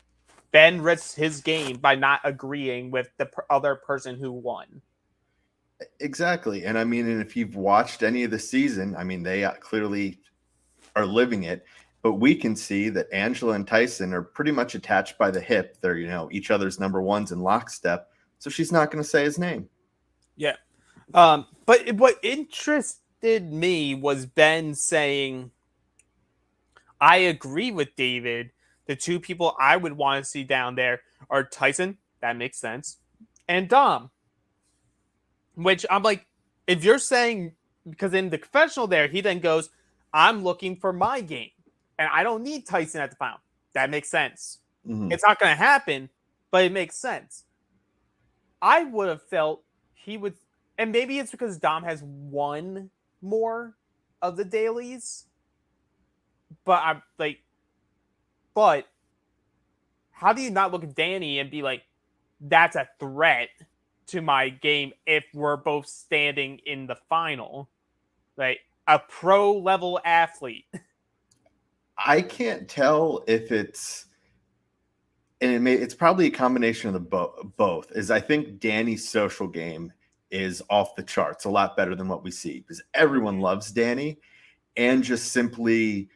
Ben risks his game by not agreeing with the other person who won. Exactly. And I mean, and if you've watched any of the season, I mean, they clearly are living it. But we can see that Angela and Tyson are pretty much attached by the hip. They're, each other's number ones in lockstep. So she's not going to say his name. Yeah. But what interested me was Ben saying, I agree with David. The two people I would want to see down there are Tyson. That makes sense. And Dom. Which I'm like, if you're saying, because in the confessional there, he then goes, I'm looking for my game. And I don't need Tyson at the final. That makes sense. Mm-hmm. It's not going to happen, but it makes sense. I would have felt he would, and maybe it's because Dom has won more of the dailies, but I'm like, but how do you not look at Danny and be like, that's a threat to my game if we're both standing in the final? Like a pro level athlete. I can't tell if it's, and it's probably a combination of the both. Is I think Danny's social game is off the charts, a lot better than what we see because everyone loves Danny, and just simply,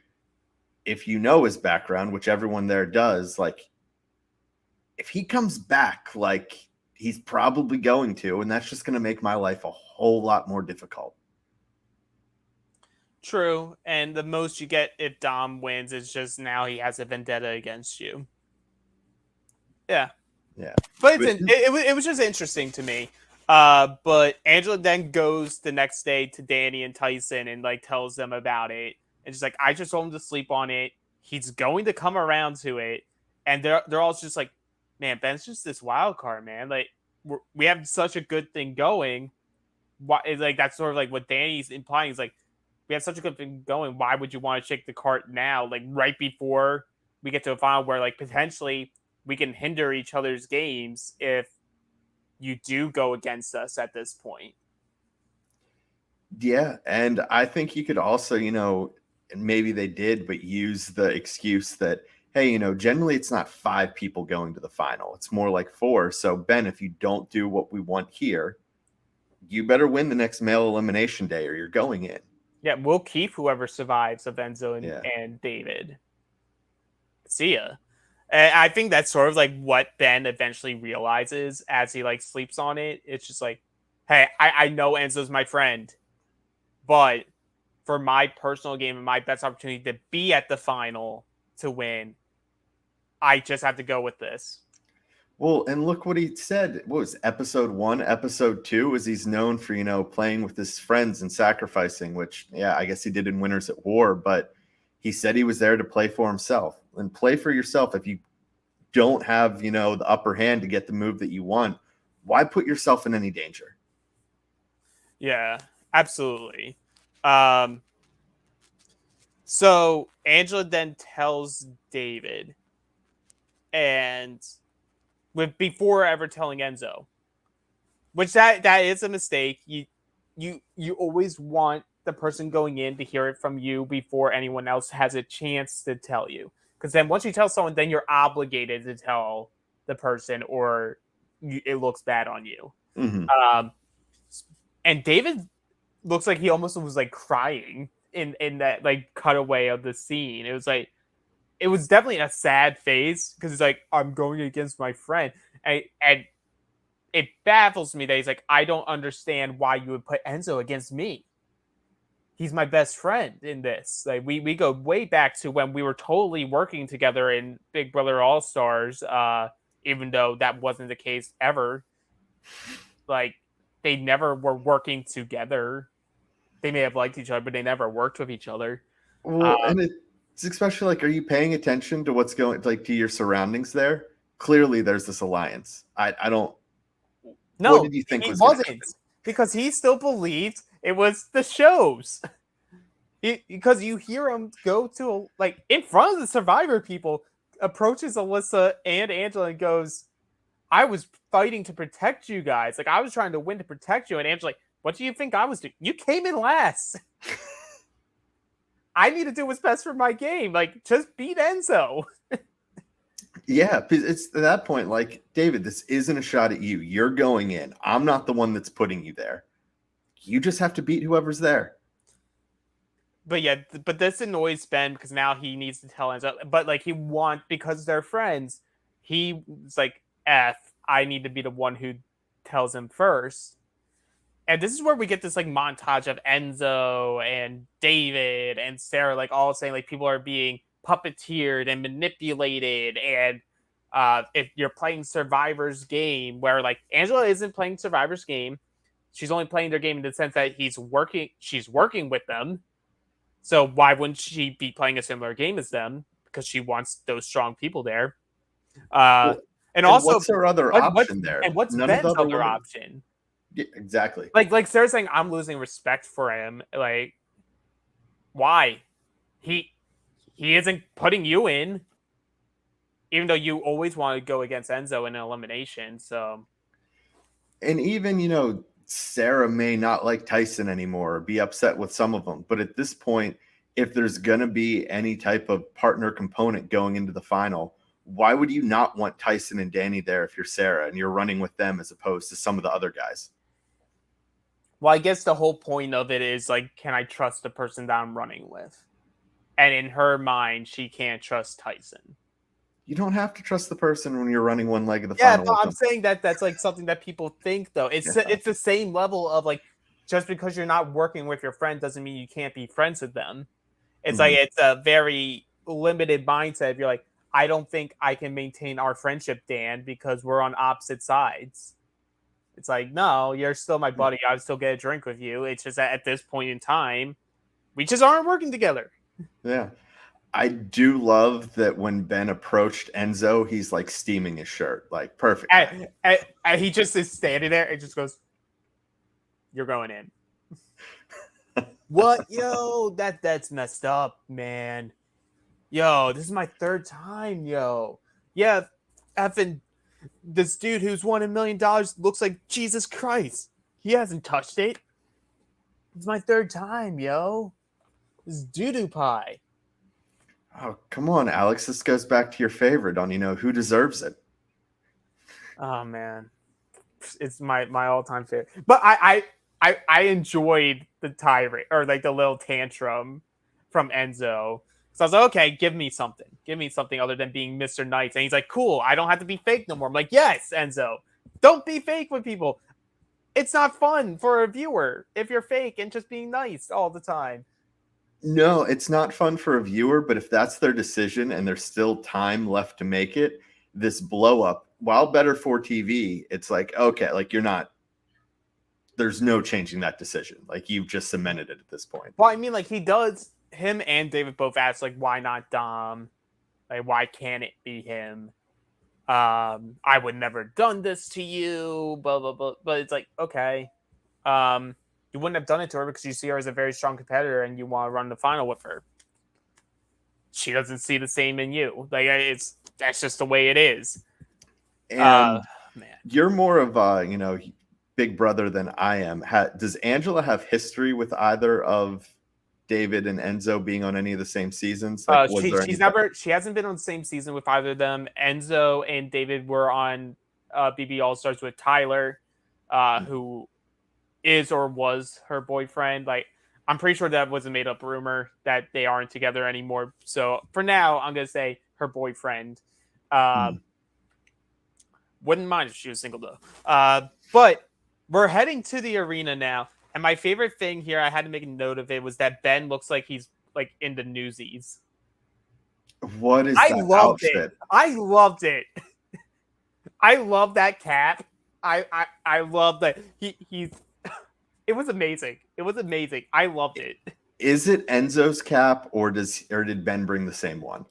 if you know his background, which everyone there does, like if he comes back, like he's probably going to, and that's just going to make my life a whole lot more difficult. True, and the most you get if Dom wins is just now he has a vendetta against you. Yeah. But it was just interesting to me. But Angela then goes the next day to Danny and Tyson and like tells them about it, and she's like, "I just told him to sleep on it. He's going to come around to it." And they're all just like, "Man, Ben's just this wild card, man. Like we have such a good thing going. Why?" It's like that's sort of like what Danny's implying is like. We have such a good thing going. Why would you want to shake the cart now? Like right before we get to a final where like potentially we can hinder each other's games if you do go against us at this point. Yeah, and I think you could also, and maybe they did, but use the excuse that, hey, generally it's not 5 people going to the final. It's more like 4. So, Ben, if you don't do what we want here, you better win the next male elimination day or you're going in. Yeah, we'll keep whoever survives of Enzo and David. See ya. And I think that's sort of like what Ben eventually realizes as he like sleeps on it. It's just like, hey, I know Enzo's my friend, but for my personal game and my best opportunity to be at the final to win, I just have to go with this. Well, and look what he said. What was episode 1, episode 2? Is he's known for, playing with his friends and sacrificing, which, yeah, I guess he did in Winners at War, but he said he was there to play for himself. And play for yourself. If you don't have, the upper hand to get the move that you want, why put yourself in any danger? Yeah, absolutely. So Angela then tells David, and before ever telling Enzo, which that is a mistake. You always want the person going in to hear it from you before anyone else has a chance to tell you. Because then once you tell someone, then you're obligated to tell the person, or it looks bad on you. Mm-hmm. And David looks like he almost was like crying in that like cutaway of the scene. It was definitely a sad face because he's like, I'm going against my friend, and it baffles me that he's like, I don't understand why you would put Enzo against me. He's my best friend in this. Like we go way back to when we were totally working together in Big Brother All Stars, even though that wasn't the case ever. Like they never were working together. They may have liked each other, but they never worked with each other. Well, and it's especially like, are you paying attention to what's going like to your surroundings there? Clearly, there's this alliance. I don't. No, what did you think he was wasn't, because he still believed it was the shows. Because you hear him go to like in front of the Survivor people, approaches Alyssa and Angela and goes, I was fighting to protect you guys. Like I was trying to win to protect you. And Angela, like, what do you think I was doing? You came in last. I need to do what's best for my game. Like, just beat Enzo. Yeah, it's at that point, like, David, this isn't a shot at you. You're going in. I'm not the one that's putting you there. You just have to beat whoever's there. But yeah, but this annoys Ben because now he needs to tell Enzo. But like because they're friends, he's like, I need to be the one who tells him first. And this is where we get this like montage of Enzo and David and Sarah like all saying like people are being puppeteered and manipulated, and if you're playing Survivor's game, where like Angela isn't playing Survivor's game, she's only playing their game in the sense that she's working with them. So why wouldn't she be playing a similar game as them? Because she wants those strong people there. And also, what's her other option there? And what's Ben's other option? Yeah, exactly. Like Sarah's saying, I'm losing respect for him. Like, why? He isn't putting you in, even though you always want to go against Enzo in an elimination. So, and even Sarah may not like Tyson anymore or be upset with some of them, but at this point, if there's gonna be any type of partner component going into the final, why would you not want Tyson and Danny there if you're Sarah and you're running with them as opposed to some of the other guys? Well, I guess the whole point of it is like, can I trust the person that I'm running with? And in her mind, she can't trust Tyson. You don't have to trust the person when you're running one leg of the final. Yeah, I'm saying that's like something that people think, though. It's the same level of like, just because you're not working with your friend doesn't mean you can't be friends with them. It's like, it's a very limited mindset. You're like, I don't think I can maintain our friendship, Dan, because we're on opposite sides. It's like, no, you're still my buddy. I would still get a drink with you. It's just that at this point in time, we just aren't working together. Yeah. I do love that when Ben approached Enzo, he's like steaming his shirt. Like, perfect. And he just is standing there and just goes, you're going in. What? Yo, that's messed up, man. Yo, this is my third time, yo. Yeah, effing this dude who's won $1 million looks like Jesus Christ. He hasn't touched it. It's my third time, yo. This doo-doo pie. Oh, come on, Alex. This goes back to your favorite on, who deserves it. Oh man, it's my all-time favorite. But I enjoyed the tirade or like the little tantrum from Enzo. So I was like, okay, give me something other than being Mr. Nice. And he's like, cool, I don't have to be fake no more. I'm like, yes, Enzo, don't be fake with people. It's not fun for a viewer if you're fake and just being nice all the time. No, it's not fun for a viewer, but if that's their decision and there's still time left to make it, this blow up, while better for TV, it's like, okay, like there's no changing that decision. Like you've just cemented it at this point. Well, I mean, like him and David both asked, like, why not Dom? Like, why can't it be him? I would never have done this to you, blah, blah, blah. But it's like, okay. You wouldn't have done it to her because you see her as a very strong competitor and you want to run the final with her. She doesn't see the same in you. Like that's just the way it is. And you're more of big brother than I am. Does Angela have history with either of David and Enzo being on any of the same seasons? Like, she hasn't been on the same season with either of them. Enzo and David were on BB All Stars with Tyler, who is or was her boyfriend. Like, I'm pretty sure that was a made up rumor that they aren't together anymore. So for now, I'm gonna say her boyfriend. Wouldn't mind if she was single though. But we're heading to the arena now, and my favorite thing here, I had to make a note of it, was that Ben looks like he's like in the Newsies. What is that outfit? I loved it. I love that cap. I love that he's. It was amazing. It was amazing. I loved it. Is it Enzo's cap or did Ben bring the same one?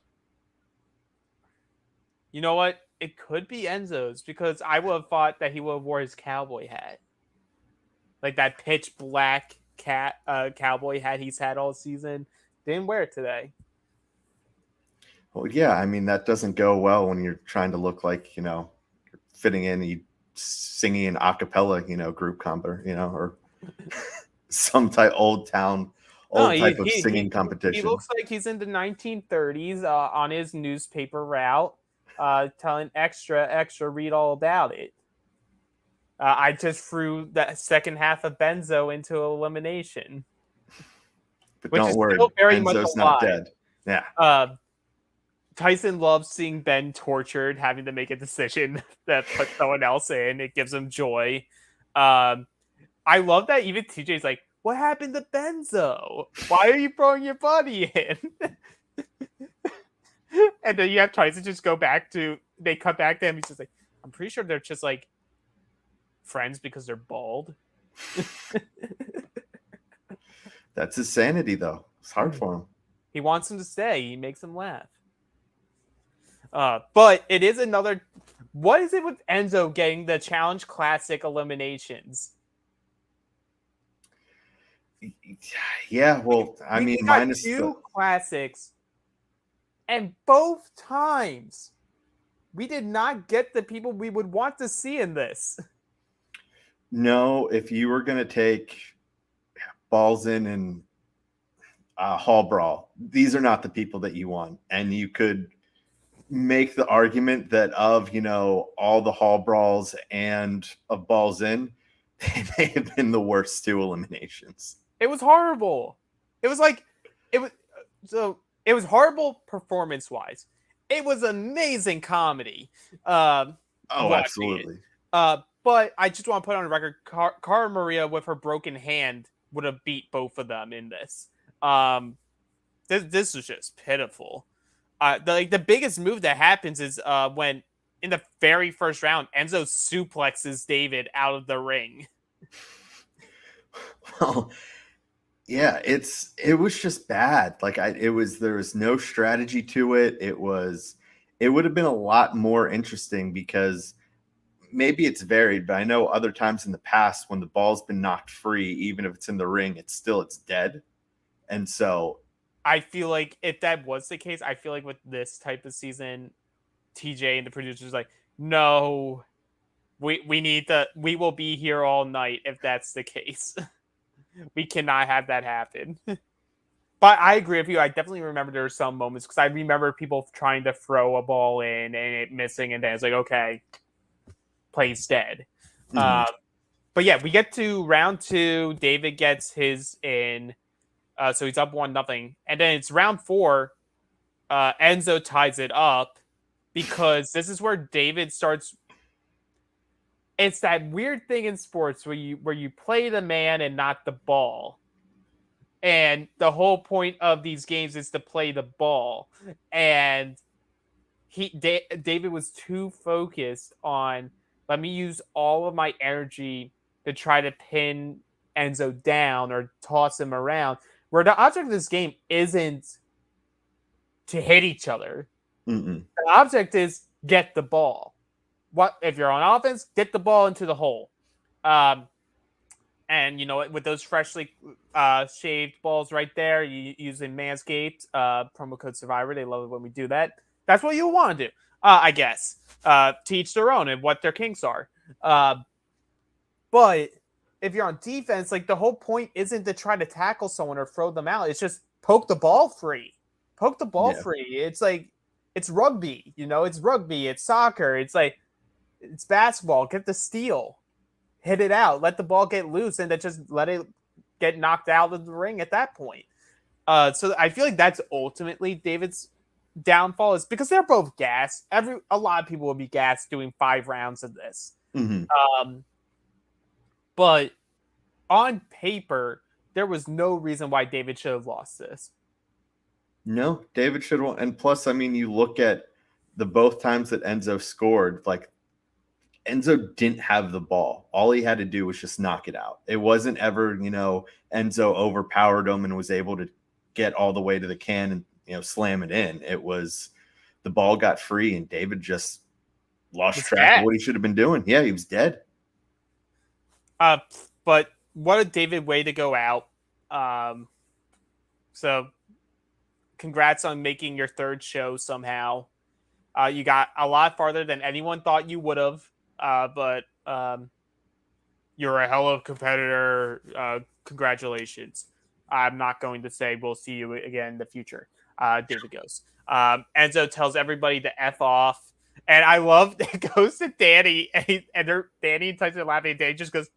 You know what? It could be Enzo's because I would have thought that he would have wore his cowboy hat. Like that pitch black cowboy hat he's had all season. Didn't wear it today. Well, yeah. I mean, that doesn't go well when you're trying to look like, fitting in, singing an a cappella, group combo, or some type type of singing competition. He looks like he's in the 1930s on his newspaper route, telling extra, read all about it. I just threw the second half of Benzo into elimination. But don't worry, Benzo's not dead. Yeah. Tyson loves seeing Ben tortured, having to make a decision that puts someone else in. It gives him joy. I love that even TJ's like, what happened to Benzo? Why are you throwing your body in? And then you have Tyson just they cut back to him. He's just like, I'm pretty sure they're just like friends because they're bald. That's his sanity, though. It's hard for him. He wants him to stay. He makes him laugh. But it is another. What is it with Enzo getting the Challenge Classic eliminations? Yeah, well, I mean, minus two classics, and both times we did not get the people we would want to see in this. No, if you were going to take Balls In and Hall Brawl, these are not the people that you want. And you could make the argument that of, all the Hall Brawls and of Balls In, they may have been the worst two eliminations. It was horrible. It was horrible performance-wise. It was amazing comedy. Absolutely. But I just want to put on the record, Cara Maria with her broken hand would have beat both of them in this. This was just pitiful. The biggest move that happens is when in the very first round, Enzo suplexes David out of the ring. Well, yeah, it was just bad. There was no strategy to it. It would have been a lot more interesting because maybe it's varied, but I know other times in the past when the ball's been knocked free, even if it's in the ring, it's dead. And so I feel like if that was the case, I feel like with this type of season, TJ and the producers like, no, we will be here all night if that's the case. We cannot have that happen. But I agree with you. I definitely remember there were some moments because I remember people trying to throw a ball in and it missing, and then it's like, okay, play's dead. Mm-hmm. But yeah, we get to round 2. David gets his in, so he's up 1-0, and then it's round 4. Enzo ties it up because this is where David starts. It's that weird thing in sports where you play the man and not the ball. And the whole point of these games is to play the ball. And David was too focused on, let me use all of my energy to try to pin Enzo down or toss him around, where the object of this game isn't to hit each other. Mm-mm. The object is get the ball. What if you're on offense? Get the ball into the hole. And, with those freshly shaved balls right there, you using Manscaped, promo code Survivor. They love it when we do that. That's what you want to do, I guess. Teach their own and what their kinks are. But if you're on defense, like the whole point isn't to try to tackle someone or throw them out. It's just poke the ball free. Poke the ball free. It's like, it's rugby, it's rugby. It's soccer. It's like, it's basketball. Get the steal. Hit it out, let the ball get loose, and then just let it get knocked out of the ring at that point. So I feel like that's ultimately David's downfall, is because they're both gassed. A lot of people will be gassed doing 5 rounds of this. Mm-hmm. But on paper, there was no reason why David should have lost this. No, David should have. And plus, I mean, you look at the both times that Enzo scored, like, Enzo didn't have the ball. All he had to do was just knock it out. It wasn't ever, Enzo overpowered him and was able to get all the way to the can and, slam it in. It was the ball got free and David just lost track of what he should have been doing. Yeah, he was dead. But what a David way to go out. So congrats on making your 3rd show somehow. You got a lot farther than anyone thought you would have. But you're a hell of a competitor. Congratulations. I'm not going to say we'll see you again in the future. David goes. Enzo tells everybody to F off. And I love it goes to Danny. And Danny and Tyson are laughing. And Danny just goes,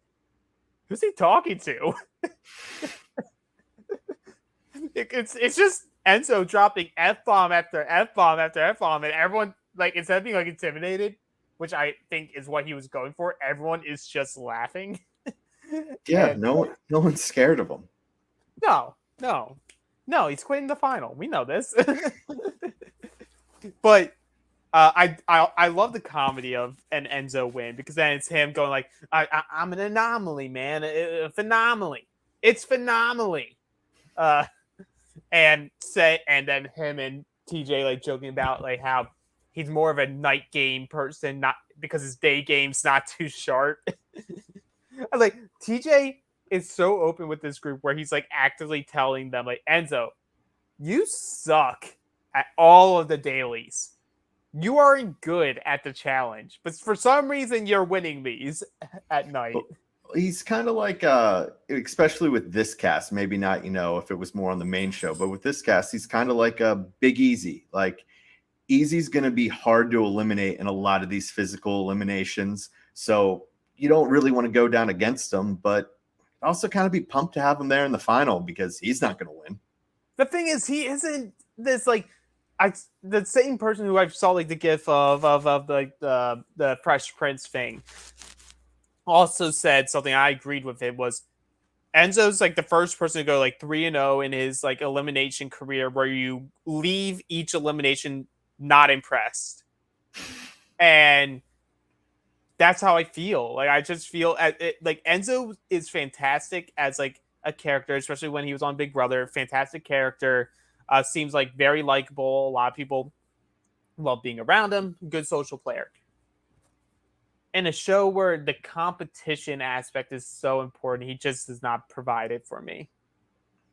who's he talking to? It's just Enzo dropping F-bomb after F-bomb after F-bomb. And everyone, like, instead of being like intimidated, which I think is what he was going for, everyone is just laughing. Yeah, and no one's scared of him. No, he's quitting the final. We know this. But I love the comedy of an Enzo win, because then it's him going like, I'm an anomaly, man. Phenomenally. It's phenomenally. And then him and TJ like joking about like how he's more of a night game person, not because his day game's not too sharp. I was like, TJ is so open with this group where he's like actively telling them like, Enzo, you suck at all of the dailies. You aren't good at the challenge, but for some reason you're winning these at night. He's kind of like, especially with this cast, maybe not, if it was more on the main show, but with this cast, he's kind of like a Big Easy. Like, Easy's going to be hard to eliminate in a lot of these physical eliminations. So you don't really want to go down against him, but also kind of be pumped to have him there in the final because he's not going to win. The thing is, he isn't this like the same person who I saw like the gif of like the Fresh Prince thing also said something I agreed with. It was Enzo's like the first person to go like 3-0 in his like elimination career, where you leave each elimination not impressed. And that's how I feel. Like, I just feel like Enzo is fantastic as like a character, especially when he was on Big Brother. Fantastic character. Seems like very likable. A lot of people love being around him. Good social player. In a show where the competition aspect is so important, he just does not provide it for me.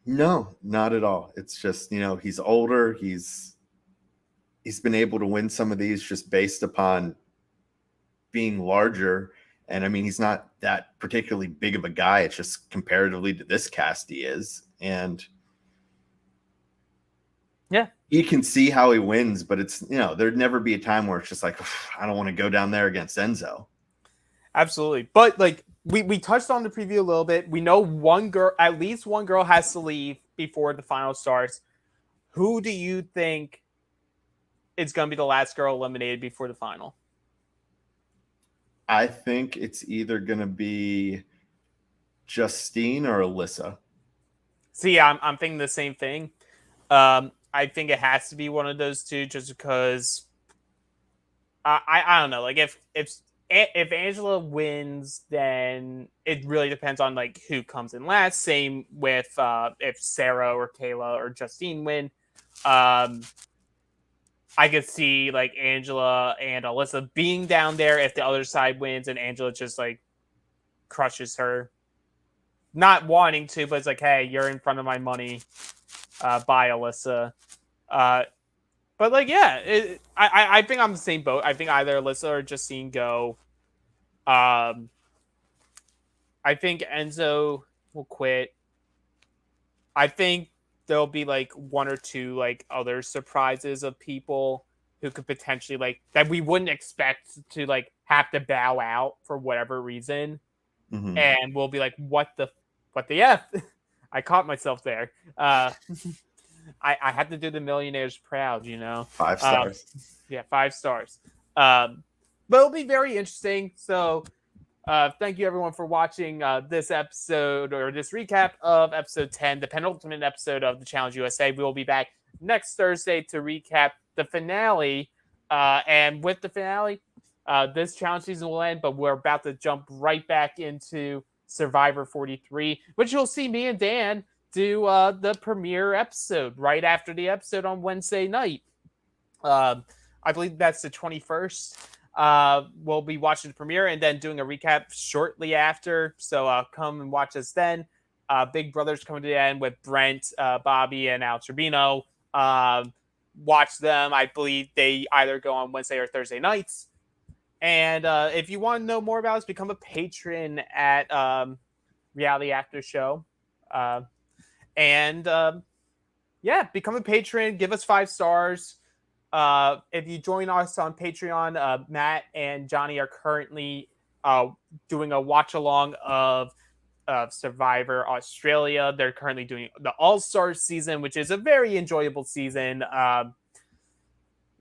No, not at all. It's just, he's older. He's he's been able to win some of these just based upon being larger. And I mean, he's not that particularly big of a guy. It's just comparatively to this cast he is. And yeah, you can see how he wins, but it's, there'd never be a time where it's just like, I don't want to go down there against Enzo. Absolutely. But like we touched on the preview a little bit. We know at least one girl has to leave before the final starts. Who do you think is going to be the last girl eliminated before the final? I think it's either going to be Justine or Alyssa. See, I'm thinking the same thing. I think it has to be one of those two, just because I don't know. Like if Angela wins, then it really depends on like who comes in last. Same with if Sarah or Kayla or Justine win. I could see like Angela and Alyssa being down there if the other side wins and Angela just like crushes her. Not wanting to, but it's like, hey, you're in front of my money. Bye, Alyssa. But like, yeah, I think I'm the same boat. I think either Alyssa or Justine go. I think Enzo will quit. I think there'll be like one or two like other surprises of people who could potentially like that we wouldn't expect to like have to bow out for whatever reason. Mm-hmm. And we'll be like, what the F? I caught myself there. I had to do the millionaires proud, 5 stars. 5 stars. But it'll be very interesting. So thank you everyone for watching this episode or this recap of episode 10, the penultimate episode of the Challenge USA. We will be back next Thursday to recap the finale. And with the finale, this challenge season will end, but we're about to jump right back into Survivor 43, which you'll see me and Dan do the premiere episode right after the episode on Wednesday night. I believe that's the 21st. We'll be watching the premiere and then doing a recap shortly after. So come and watch us then. Big Brother's coming to the end with Brent, Bobby, and Alex Rubino. Watch them. I believe they either go on Wednesday or Thursday nights. And if you want to know more about us, become a patron at Reality After Show. Become a patron. Give us 5 stars. If you join us on Patreon, Matt and Johnny are currently doing a watch along of Survivor Australia. They're currently doing the All-Star season, which is a very enjoyable season.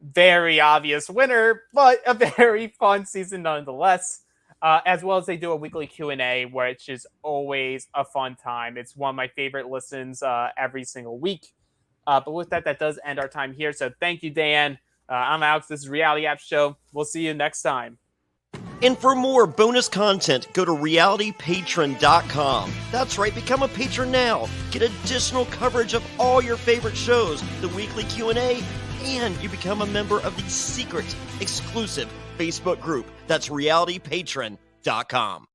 Very obvious winner, but a very fun season nonetheless. As well as they do a weekly Q&A, which is always a fun time. It's one of my favorite listens every single week. But with that does end our time here. So thank you, Dan. I'm Alex. This is Reality App Show. We'll see you next time. And for more bonus content, go to realitypatron.com. That's right, become a patron now. Get additional coverage of all your favorite shows, the weekly Q&A, and you become a member of the secret, exclusive Facebook group. That's realitypatron.com.